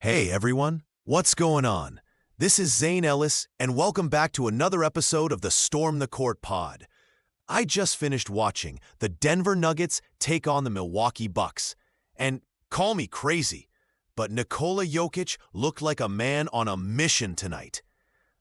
Hey everyone, what's going on? This is Zane Ellis, and welcome back to another episode of the Storm the Court pod. I just finished watching the Denver Nuggets take on the Milwaukee Bucks. And call me crazy, but Nikola Jokic looked like a man on a mission tonight.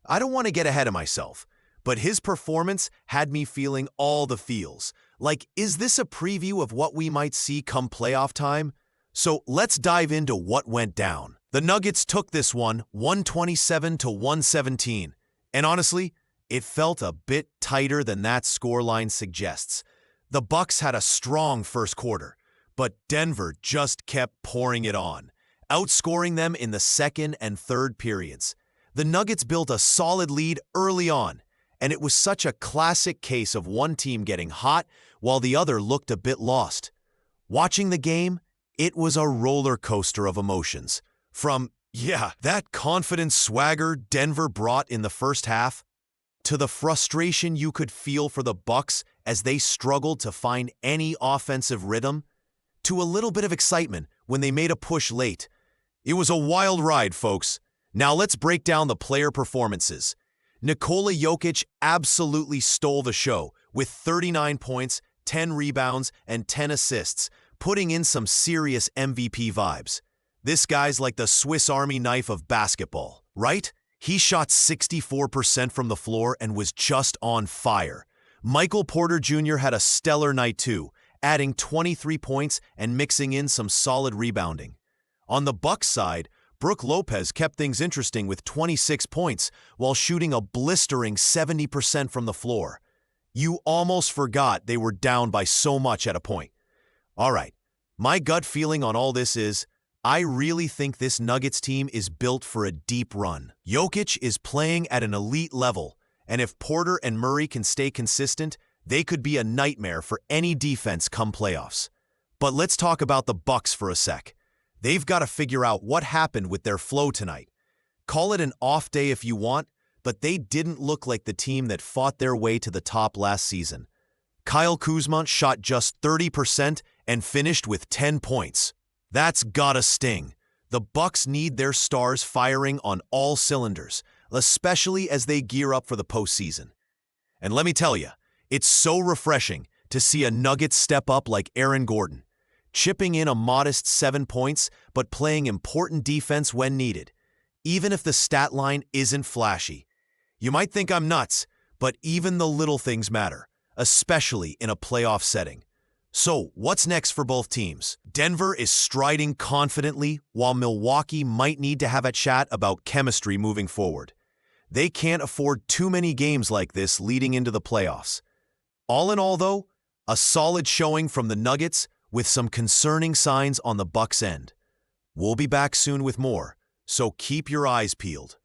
I don't want to get ahead of myself, but his performance had me feeling all the feels. Like, is this a preview of what we might see come playoff time? So let's dive into what went down. The Nuggets took this one 127 to 117, and honestly, it felt a bit tighter than that scoreline suggests. The Bucks had a strong first quarter, but Denver just kept pouring it on, outscoring them in the second and third periods. The Nuggets built a solid lead early on, and it was such a classic case of one team getting hot while the other looked a bit lost. Watching the game, it was a roller coaster of emotions. From, that confident swagger Denver brought in the first half, to the frustration you could feel for the Bucks as they struggled to find any offensive rhythm, to a little bit of excitement when they made a push late. It was a wild ride, folks. Now let's break down the player performances. Nikola Jokic absolutely stole the show with 39 points, 10 rebounds, and 10 assists, putting in some serious MVP vibes. This guy's like the Swiss Army knife of basketball, right? He shot 64% from the floor and was just on fire. Michael Porter Jr. had a stellar night too, adding 23 points and mixing in some solid rebounding. On the Bucks side, Brook Lopez kept things interesting with 26 points while shooting a blistering 70% from the floor. You almost forgot they were down by so much at a point. All right, my gut feeling on all this is, I really think this Nuggets team is built for a deep run. Jokic is playing at an elite level, and if Porter and Murray can stay consistent, they could be a nightmare for any defense come playoffs. But let's talk about the Bucks for a sec. They've got to figure out what happened with their flow tonight. Call it an off day if you want, but they didn't look like the team that fought their way to the top last season. Kyle Kuzma shot just 30% and finished with 10 points. That's gotta sting. The Bucks need their stars firing on all cylinders, especially as they gear up for the postseason. And let me tell you, it's so refreshing to see a Nugget step up like Aaron Gordon, chipping in a modest 7 points but playing important defense when needed, even if the stat line isn't flashy. You might think I'm nuts, but even the little things matter, especially in a playoff setting. So, what's next for both teams? Denver is striding confidently, while Milwaukee might need to have a chat about chemistry moving forward. They can't afford too many games like this leading into the playoffs. All in all, though, a solid showing from the Nuggets with some concerning signs on the Bucks' end. We'll be back soon with more, so keep your eyes peeled.